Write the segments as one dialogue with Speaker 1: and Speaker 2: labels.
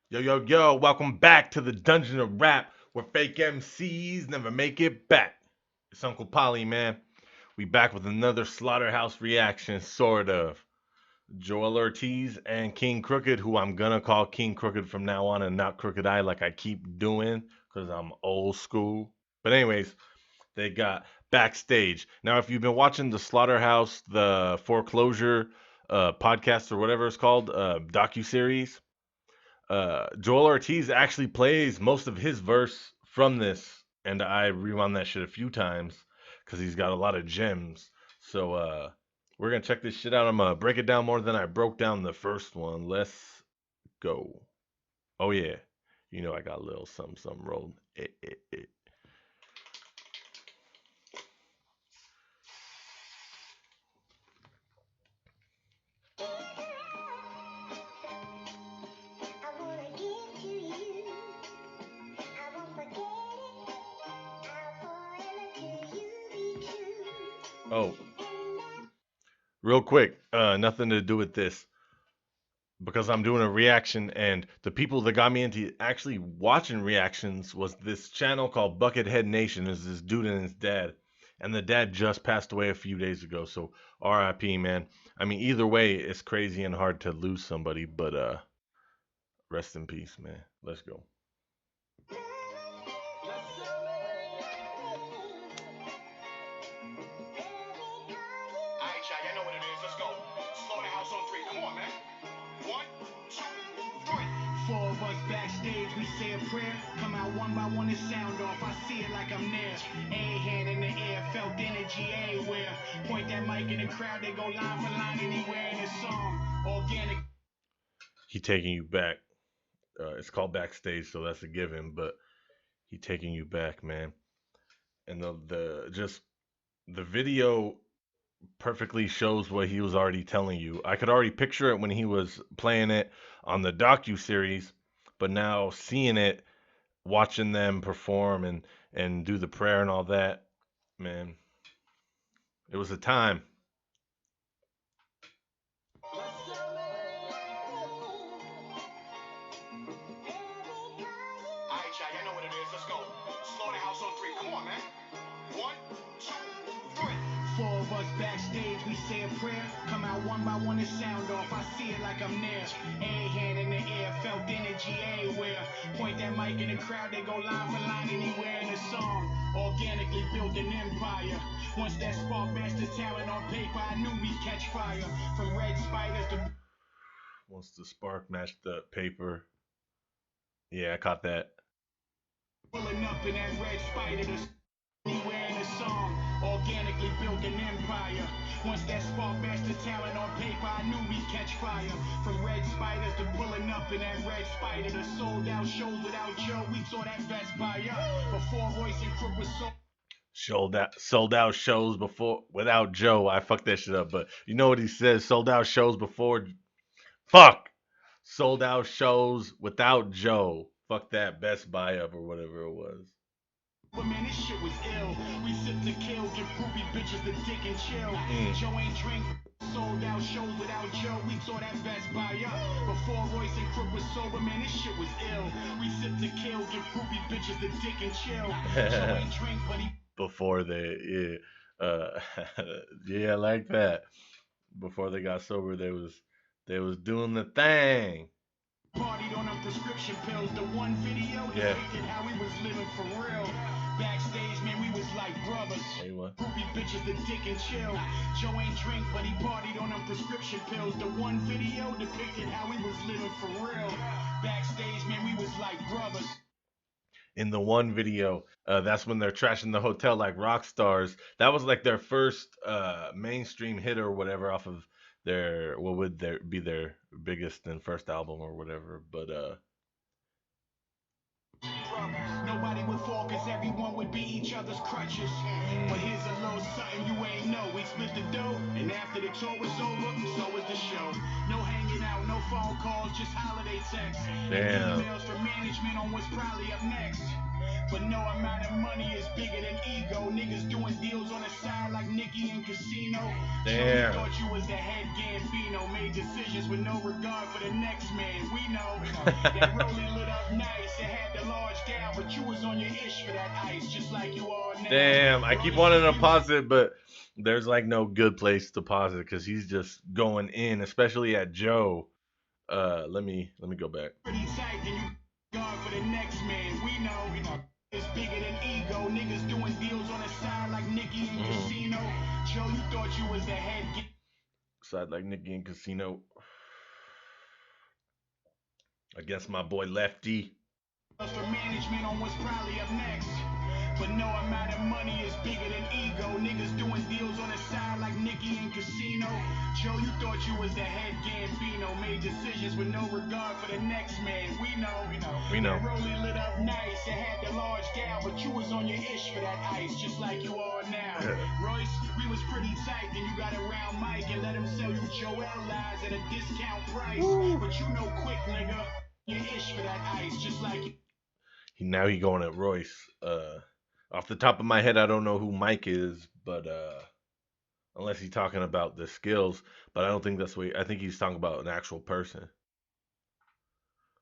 Speaker 1: Yo, yo, yo, welcome back to the Dungeon of Rap, where fake MCs never make it back. It's Uncle Paulie, man. We back with another Slaughterhouse reaction, sort of. Joell Ortiz and King Crooked, who I'm gonna call King Crooked from now on and not Crooked Eye like I keep doing, because I'm old school. But anyways, they got Backstage. Now, if you've been watching the Slaughterhouse, the Foreclosure podcast or whatever it's called, docu-series, Joell Ortiz actually plays most of his verse from this, and I rewound that shit a few times because he's got a lot of gems. So we're gonna check this shit out. I'm gonna break it down more than I broke down the first one. Let's go. Oh yeah, you know I got a little something rolled. Oh, real quick, nothing to do with this because I'm doing a reaction, and the people that got me into actually watching reactions was this channel called Buckethead Nation. Is this dude and his dad, and the dad just passed away a few days ago. So R.I.P. man. I mean, either way, it's crazy and hard to lose somebody, but rest in peace, man. Let's go.
Speaker 2: Alright, y'all, y'all know what it is. Let's go. Slaughterhouse on three. Come on, man. One, two, three. Four of us backstage, we say a prayer. Come out one by one and sound off. I see it like I'm there. A hand in the air, felt energy everywhere. Point that mic in the crowd, they go line for line anywhere in the song. Organic.
Speaker 1: He taking you back. It's called Backstage, so that's a given. But he taking you back, man. And the just the video perfectly shows what he was already telling you. I could already picture it when he was playing it on the docu series, but now seeing it, watching them perform and do the prayer and all that, man, it was a time.
Speaker 2: Alright, y'all, y'all know what it is. Let's go. Slaughterhouse on three. Come on, man. One, two, three. Four of us backstage, we say a prayer. Come out one by one and sound off. I see it like I'm there. A hand in the air, felt energy everywhere. Point that mic in the crowd, they go line for line anywhere in the song. Organically built an empire. Once that spark matched the talent on paper, I knew we'd catch fire. From red spiders to
Speaker 1: Once the spark matched the paper, yeah, I caught that.
Speaker 2: pulling up in that red spider to anywhere in the song. Organically built an empire. Once that spark matched the talent on paper, I knew we'd catch fire. From red spiders to pulling up in that red spider to sold out shows without Joe, we saw that Best Buy up. Before Royce and Crook was
Speaker 1: Sold out shows before without Joe. I fucked that shit up, but you know what he says? Sold out shows before. Fuck. Sold out shows without Joe. Fuck that Best Buy up or whatever it was.
Speaker 2: but man, this shit was ill. We sip to kill, give groupie bitches the dick and chill. Joe ain't drink, sold out shows without Joe. We saw that Best Buy up. Before Royce and Crook was sober, man, this shit was ill. We sip to kill, give groupie bitches the dick and chill. Joe ain't drink, but he
Speaker 1: Before they, yeah, like that. Before they got sober, they was doing the thing.
Speaker 2: partied on them prescription pills. The one video
Speaker 1: Yeah.
Speaker 2: depicted how we was living for real. Backstage, man, we was like brothers.
Speaker 1: Hey, what?
Speaker 2: Groupie bitches, the dick and chill. Joe ain't drink, but he partied on them prescription pills. The one video depicted how we was living for real. Backstage, man, we was like brothers.
Speaker 1: In the one video, that's when they're trashing the hotel like rock stars. That was like their first mainstream hit or whatever off of their what would their be their biggest and first album or whatever. But
Speaker 2: Nobody would fall cause everyone would be each other's crutches. But here's a little something you ain't know. We split the dough, and after the tour was over, so was the show. No hanging reaching out, no phone calls, just holiday texts.
Speaker 1: Damn.
Speaker 2: Emails from management on what's probably up next. But no amount of money is bigger than ego. Niggas doing deals on the side like Nicky and Casino.
Speaker 1: Damn.
Speaker 2: Thought you was the head Gambino. Made decisions with no regard for the next man. We know that rollie lit up nice. It had the large gal, but you was on your ish for that ice, just like you are now.
Speaker 1: Damn, I keep wanting to pause it, but there's like no good place to pause it because he's just going in, especially at Joe. Let me go back.
Speaker 2: Pretty tight, then you guard for the next man. We know it's bigger than ego. Niggas doing deals on the side like Nicky and Casino. Joe, you thought you was the head.
Speaker 1: Side like Nicky and Casino. I guess my boy Lefty.
Speaker 2: For management on what's probably up next. But no amount of money is bigger than ego. Niggas doing deals on the side like Nicky and Casino. Joe, you thought you was the head Gambino. Made decisions with no regard for the next man. We know. Rollie lit up nice. It had the large gal, but you was on your ish for that ice, just like you are now. Royce, we was pretty tight. Then you got around Mike and let him sell you Joell lies at a discount price. But you know quick, nigga. Your ish for that ice, just like you.
Speaker 1: Now he going at Royce. Off the top of my head, I don't know who Mike is, but unless he's talking about the skills, but I don't think that's what I think he's talking about an actual person.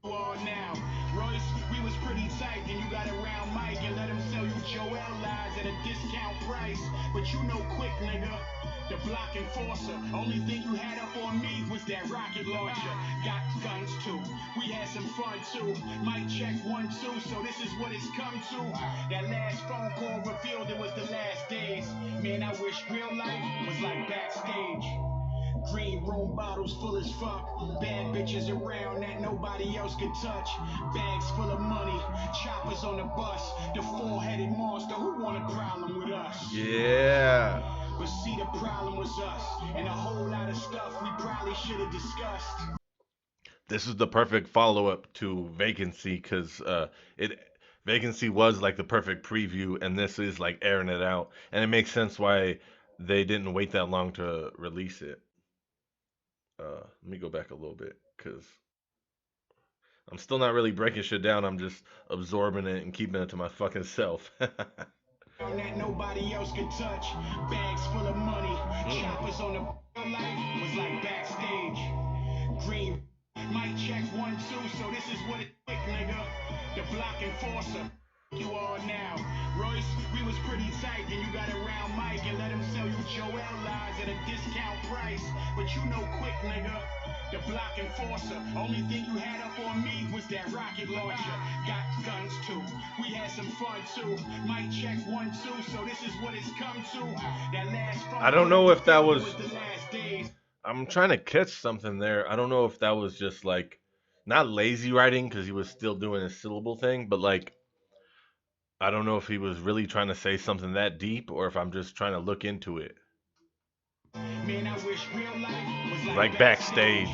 Speaker 2: Now, Royce, we was pretty tight, then you got around Mike and let him sell you Joell lies at a discount price. But you know quick, nigga. The block enforcer. Only thing you had up on me was that rocket launcher. Got guns too. We had some fun too. Mic check 1, 2. So this is what it's come to. That last phone call revealed it was the last days. Man, I wish real life was like Backstage. Green room bottles full as fuck. Bad bitches around that nobody else could touch. Bags full of money. Choppers on the bus. The 4-headed monster. Who want a problem with us?
Speaker 1: Yeah.
Speaker 2: But see, the problem was us. And a whole lot of stuff we probably should have discussed.
Speaker 1: This is the perfect follow-up to Vacancy because Vacancy was like the perfect preview, and this is like airing it out, and it makes sense why they didn't wait that long to release it. Let me go back a little bit because I'm still not really breaking shit down. I'm just absorbing it and keeping it to my fucking self.
Speaker 2: That nobody else could touch. Bags full of money. Choppers on the life was like Backstage. Green mic check 1, 2. So this is what it like, nigga. The block enforcer. You are now. Royce, we was pretty tight. Then you got around Mike and let him sell you Joell lies at a discount price. But you know quick, nigga. The block enforcer. Only thing you had up on me was that rocket launcher. Got guns too. We had some fun too. Mic check 1, 2. So this is what it's come to. That last phone
Speaker 1: I don't know if that was.
Speaker 2: the last days.
Speaker 1: I'm trying to catch something there. I don't know if that was just like not lazy writing because he was still doing his syllable thing, but like I don't know if he was really trying to say something that deep or if I'm just trying to look into it.
Speaker 2: Man, I wish real life was
Speaker 1: Like Backstage.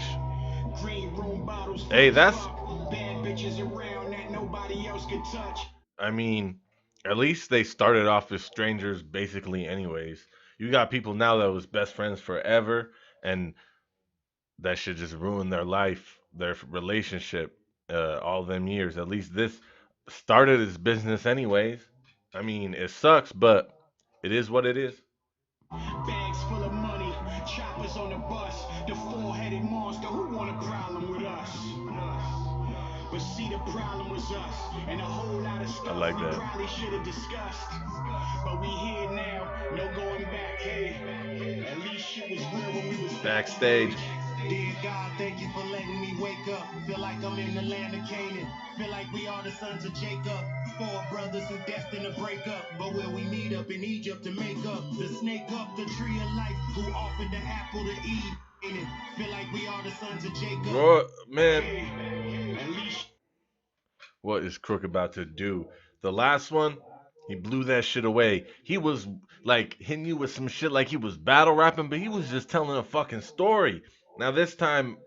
Speaker 2: Green room bottles.
Speaker 1: Hey, that's.
Speaker 2: Bad bitches around that nobody else could touch.
Speaker 1: I mean, at least they started off as strangers basically, anyways. You got people now that was best friends forever, and that should just ruin their life, their relationship, all them years. At least this started as business, anyways. I mean, it sucks, but it is what it is.
Speaker 2: Bags full of money, choppers on the bus. The 4-headed monster. Who want a problem with us? But see, the problem was us, and a whole lot of stuff
Speaker 1: I like that.
Speaker 2: we probably should have discussed. But we here now, no going back. Hey, at least shit was real when we was
Speaker 1: Backstage.
Speaker 2: Dear God, thank you for letting me wake up. Feel like I'm in the land of Canaan. Feel like we are the sons of Jacob. 4 brothers who destined to break up. But will we meet up in Egypt to make up? The snake up the tree of life who offered the apple to Eve. Feel like we are the sons of Jacob.
Speaker 1: Bro, man. What is Crook about to do? The last one, he blew that shit away. He was like hitting you with some shit like he was battle rapping, but he was just telling a fucking story. Now this time,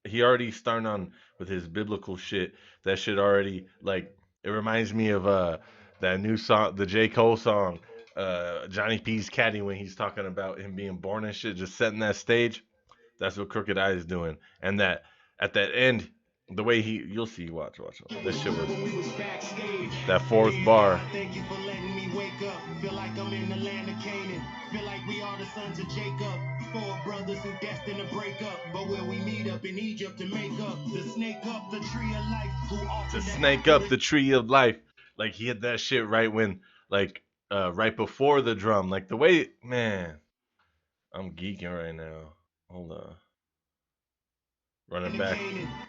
Speaker 1: he already starting on with his biblical shit. That shit already like it reminds me of that new song, the J. Cole song, Johnny P's Caddy, when he's talking about him being born and shit, just setting that stage. That's what Crooked Eye is doing. And that at that end, the way you'll see, watch. This shit was that fourth bar.
Speaker 2: Thank you for letting me wake up. Feel like I'm in the land of Canaan. Feel like we are the sons of Jacob. Four brothers who destined to break up. But where we meet up in Egypt to make up. To snake up the tree of life.
Speaker 1: To snake up the tree of life. Like he hit that shit right when, like, right before the drum. Like the way, man, I'm geeking right now. Hold on. Running back,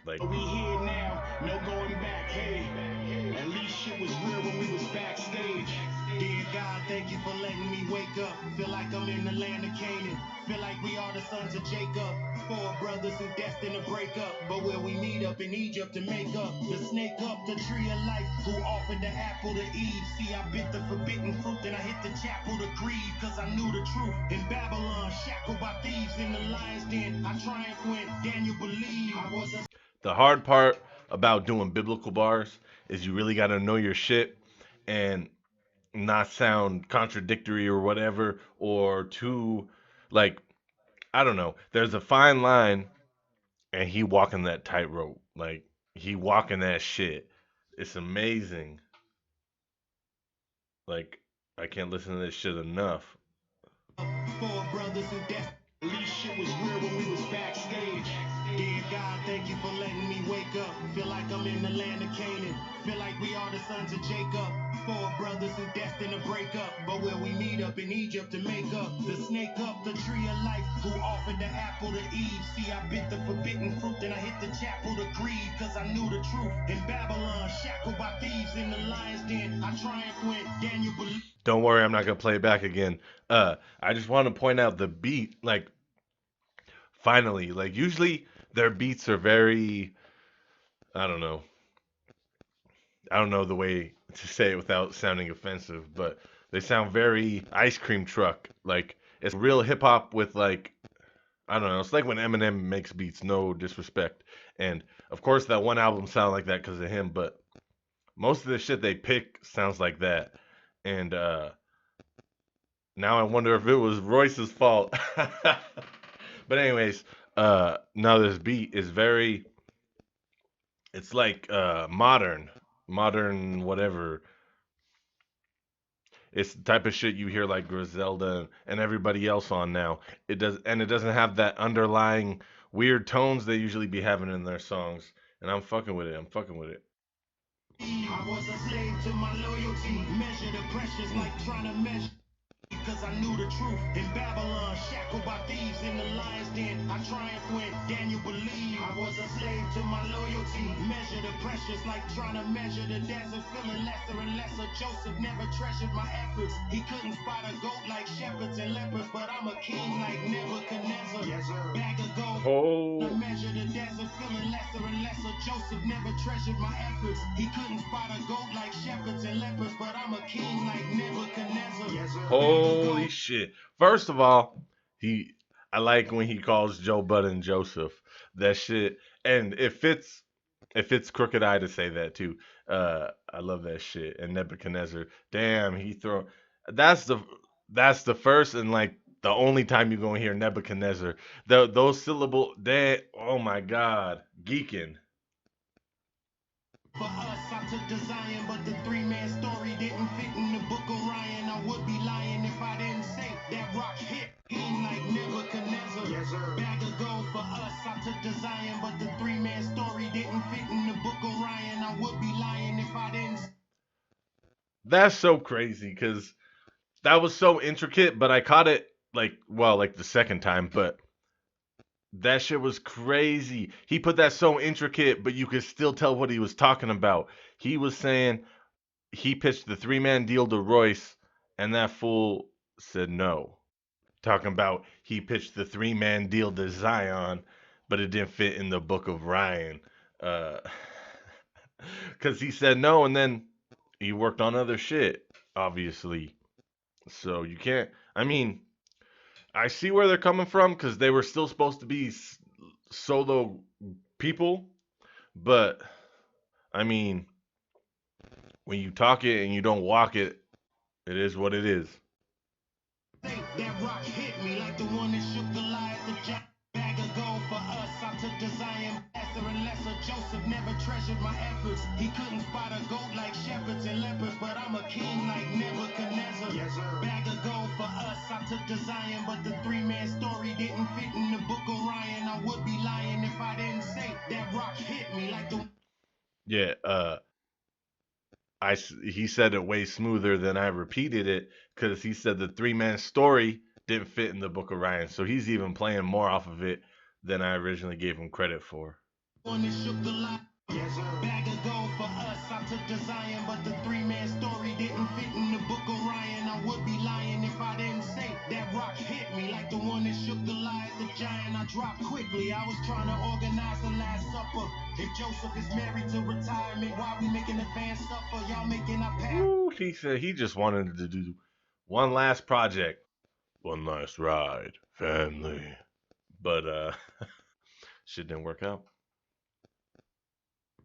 Speaker 1: like
Speaker 2: we here now, no going back. Hey, at least shit was real when we was backstage. Dear God, thank you for letting me wake up. Feel like I'm in the land of Canaan. Feel like we are the sons of Jacob. Four brothers who destined to break up. But where we meet up in Egypt to make up. To snake up the tree of life. Who offered the apple to Eve. See, I bit the forbidden fruit. Then I hit the chapel to grieve. Cause I knew the truth. In Babylon, shackled by thieves in the lion's den. I triumphed when Daniel believed I was a...
Speaker 1: The hard part about doing biblical bars is you really got to know your shit and not sound contradictory or whatever, or too, like, I don't know. There's a fine line, and he walking that tightrope. Like, he walking that shit. It's amazing. Like, I can't listen to this shit enough.
Speaker 2: Four brothers who death. At least shit was real when we was backstage. Dear God, thank you for letting me wake up. Feel like I'm in the land of Canaan. Feel like we are the sons of Jacob. Four brothers who destined to break up. But where we meet up in Egypt to make up. To snake up the tree of life. Who offered the apple to Eve. See, I bit the forbidden fruit. Then I hit the chapel to grieve. Cause I knew the truth. In Babylon, shackled by thieves in the lion's den. I triumphed when Daniel believed.
Speaker 1: Don't worry, I'm not gonna play it back again. I just want to point out the beat, like, finally, like, usually their beats are very, I don't know the way to say it without sounding offensive, but they sound very ice cream truck. Like, it's real hip hop with, like, I don't know, it's like when Eminem makes beats, no disrespect. And of course that one album sounded like that because of him, but most of the shit they pick sounds like that. And now I wonder if it was Royce's fault. But anyways, now this beat is very, it's like modern whatever. It's the type of shit you hear like Griselda and everybody else on now. It doesn't have that underlying weird tones they usually be having in their songs. And I'm fucking with it.
Speaker 2: I was a slave to my loyalty. Measure the pressures like trying to measure. Because I knew the truth. In Babylon, shackled by thieves in the lion's den. I triumphed when Daniel believed I was a slave to my loyalty. Measure the pressures like trying to measure the desert. Feeling lesser and lesser. Joseph never treasured my efforts. He couldn't spot a goat like shepherds and lepers. But I'm a king like Nebuchadnezzar. Yes, sir. Bag of gold.
Speaker 1: Oh.
Speaker 2: Measure the desert. Feeling lesser and lesser. Joseph never treasured my efforts. He couldn't spot a goat like shepherds and lepers. But I'm a king like Nebuchadnezzar. Yes, sir.
Speaker 1: Holy shit. First of all, I like when he calls Joe Budden Joseph. That shit. And it fits Crooked Eye to say that too. I love that shit. And Nebuchadnezzar. Damn, that's the first and like the only time you're gonna hear Nebuchadnezzar. Those syllable oh my god. Geeking.
Speaker 2: For us, I took the Zion, but the three-man story didn't fit in the book of Ryan. I would be lying if I didn't say that rock hit him like Nebuchadnezzar. Yes, sir. Bag of gold for us, I took the Zion, but the three-man story didn't fit in the book of Ryan. I would be lying if I didn't.
Speaker 1: That's so crazy because that was so intricate, but I caught it like the second time, but that shit was crazy. He put that so intricate, but you could still tell what he was talking about. He was saying he pitched the 3-man deal to Royce, and that fool said no. Talking about he pitched the 3-man deal to Zion, but it didn't fit in the book of Ryan. Because he said no, and then he worked on other shit, obviously. So you can't, I mean, I see where they're coming from because they were still supposed to be solo people, but I mean, when you talk it and you don't walk it, it is what it is.
Speaker 2: That rock hit me like the one that shook the lie at the bag of gold. desire lesser and lesser. Joseph never treasured my efforts. He couldn't spot a goat like shepherds and leopards, but I'm a king like Nebuchadnezzar. Yes, sir. Bag of gold for us, I took to Zion, but the three-man story didn't fit in the book of Ryan. I would be lying if I didn't say that rock hit me like the...
Speaker 1: Yeah, he said it way smoother than I repeated it, because he said the three-man story didn't fit in the book of Ryan, so he's even playing more off of it than I originally gave him credit for.
Speaker 2: One that shook the line. Yes, sir. Bag of gold for us, I took to Zion, but the three-man story didn't fit in the book of Ryan. I would be lying if I didn't say that rock hit me like the one that shook Goliath, the giant. I dropped quickly. I was trying to organize the Last Supper. If Joseph is married to retirement, why we making the fans suffer? Y'all making a path.
Speaker 1: Ooh, he said he just wanted to do one last project, one last ride, family. But shit didn't work out.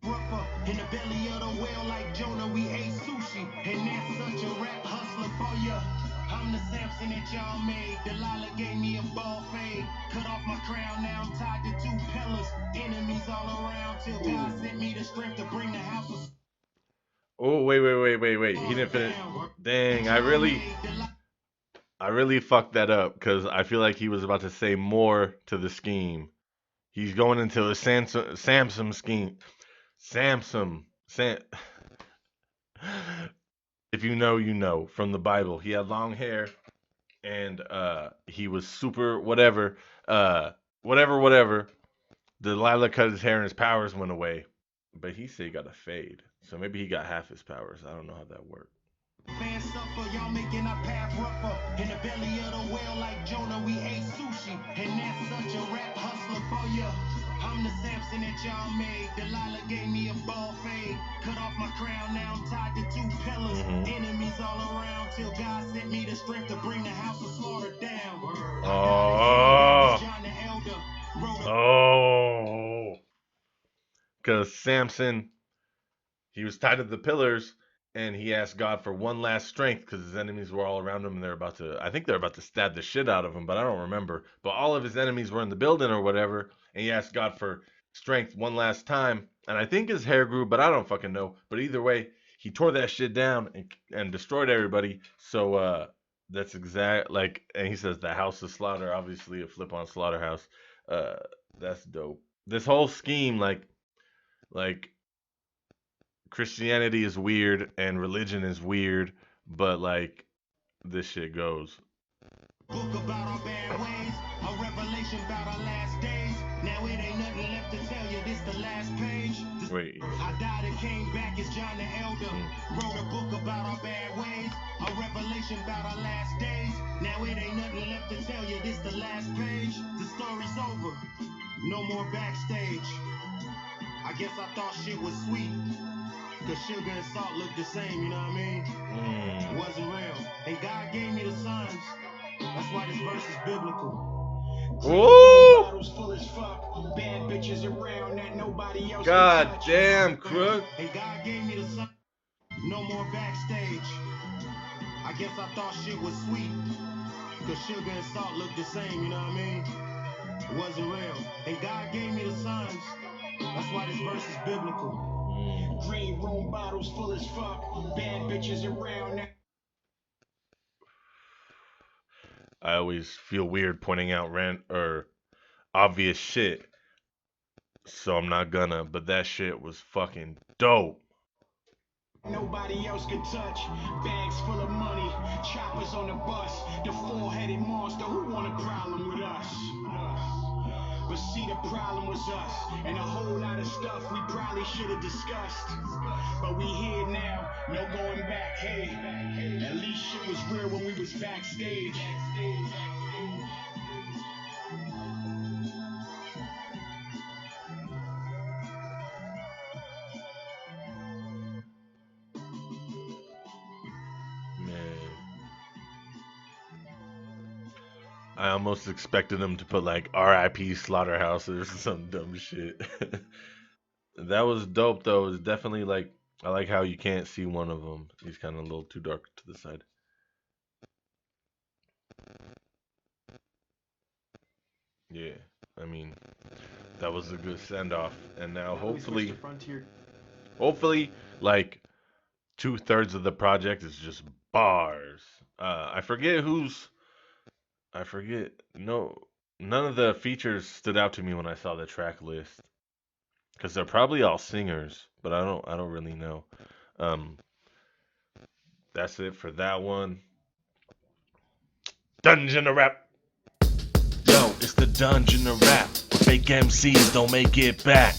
Speaker 2: In the belly of the whale like Jonah, we ate sushi, and that's such a rap hustler for ya. I'm the Samson that y'all made. Delilah gave me a ball fade. Cut off my crown, now I'm tied to two pillars. Enemies all around till God sent me the strength to bring the house of...
Speaker 1: Oh, wait. He didn't finish. Dang, I really fucked that up, because I feel like he was about to say more to the scheme. He's going into a Samson scheme. If you know, you know, from the Bible. He had long hair, and he was super whatever. Delilah cut his hair and his powers went away. But he said he got a fade. So maybe he got half his powers. I don't know how that worked.
Speaker 2: Fans suffer, y'all making our path rougher. In the belly of the whale like Jonah, we ate sushi, and that's such a rap hustler for ya. I'm the Samson that y'all made. Delilah gave me a ball fade. Cut off my crown, now I'm tied to two pillars. Enemies all around till God sent me the strength to bring the house of slaughter down.
Speaker 1: Because Samson, he was tied to the pillars, and he asked God for one last strength because his enemies were all around him, and I think they're about to stab the shit out of him, but I don't remember. But all of his enemies were in the building or whatever, and he asked God for strength one last time, and I think his hair grew, but I don't fucking know. But either way, he tore that shit down and destroyed everybody. So that's exact, like, and he says the house of slaughter, obviously a flip on slaughterhouse. That's dope. This whole scheme, like Christianity is weird and religion is weird, but like this shit goes.
Speaker 2: Book about our bad ways, a revelation about our last days. Now it ain't nothing left to tell you, this the last page.
Speaker 1: Wait.
Speaker 2: I died and came back as John the Elder. Wrote a book about our bad ways, a revelation about our last days. Now it ain't nothing left to tell you, this the last page. The story's over, no more Backstage. I guess I thought shit was sweet, cause sugar and salt look the same, you know what I mean? It wasn't real. And God gave me the signs. That's why this verse is biblical.
Speaker 1: Ooh!
Speaker 2: Full as fuck. Bad bitches around that nobody else.
Speaker 1: God damn, crook.
Speaker 2: And God gave me the signs. No more Backstage. I guess I thought shit was sweet, cause sugar and salt look the same, you know what I mean? It wasn't real. And God gave me the signs. That's why this verse is biblical. Green room bottles full as fuck. Bad bitches around that.
Speaker 1: I always feel weird pointing out obvious shit, so I'm not gonna, but that shit was fucking dope.
Speaker 2: Nobody else can touch. Bags full of money, choppers on the bus. The four-headed monster, who want a problem with us? But see, the problem was us, and a whole lot of stuff we probably should have discussed. But we here now, no going back. Hey, at least shit was real when we was backstage.
Speaker 1: I almost expected him to put like RIP Slaughterhouses or some dumb shit. That was dope though. It's definitely like, I like how you can't see one of them. He's kind of a little too dark to the side. Yeah, I mean, That was a good send off. And now
Speaker 2: Now we switch
Speaker 1: hopefully
Speaker 2: to Frontier.
Speaker 1: like 2/3 of the project is just bars. I forget who's I forget. No, none of the features stood out to me when I saw the track list because they're probably all singers, but I don't really know. Um, that's it for that one. Dungeon of Rap. Yo, it's the Dungeon of Rap. Fake MCs don't make it back.